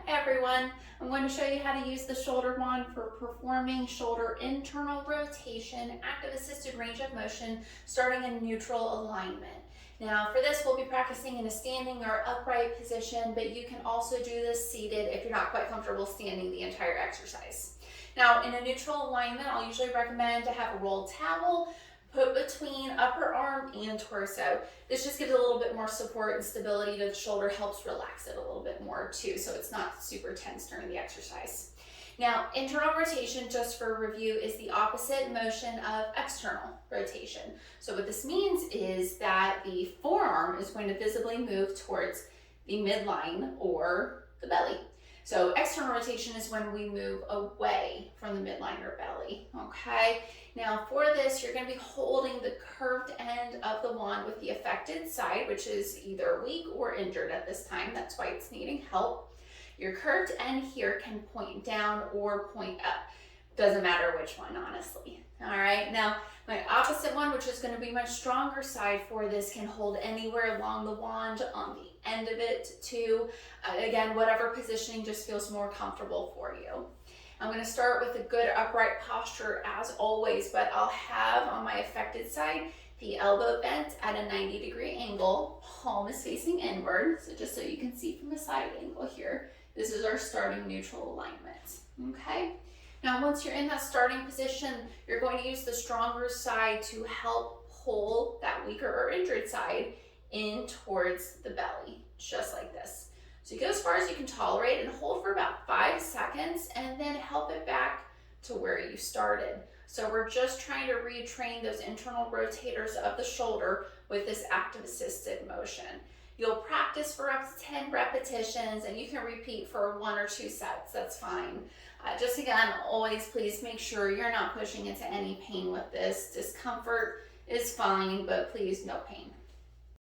Hi everyone, I'm going to show you how to use the shoulder wand for performing shoulder internal rotation, active assisted range of motion, starting in neutral alignment. Now for this we'll be practicing in a standing or upright position, but you can also do this seated if you're not quite comfortable standing the entire exercise. Now in a neutral alignment, I'll usually recommend to have a rolled towel put between upper arm and torso. This just gives a little bit more support and stability to the shoulder, helps relax it a little bit more too, so it's not super tense during the exercise. Now, internal rotation, just for review, is the opposite motion of external rotation. So what this means is that the forearm is going to visibly move towards the midline or the belly. So external rotation is when we move away from the midline or belly, okay? Now for this, you're gonna be holding the curved end of the wand with the affected side, which is either weak or injured at this time. That's why it's needing help. Your curved end here can point down or point up. Doesn't matter which one, honestly. All right, now my opposite one, which is gonna be my stronger side for this, can hold anywhere along the wand, on the end of it too. Again, whatever positioning just feels more comfortable for you. I'm gonna start with a good upright posture as always, but I'll have on my affected side the elbow bent at a 90-degree angle, palm is facing inward, so just so you can see from a side angle here, this is our starting neutral alignment, okay? Now, once you're in that starting position, you're going to use the stronger side to help pull that weaker or injured side in towards the belly, just like this. So you go as far as you can tolerate and hold for about 5 seconds and then help it back to where you started. So we're just trying to retrain those internal rotators of the shoulder with this active assisted motion. You'll practice for up to 10 repetitions and you can repeat for 1 or 2 sets, that's fine. Just again, always please make sure you're not pushing into any pain with this. Discomfort is fine, but please no pain.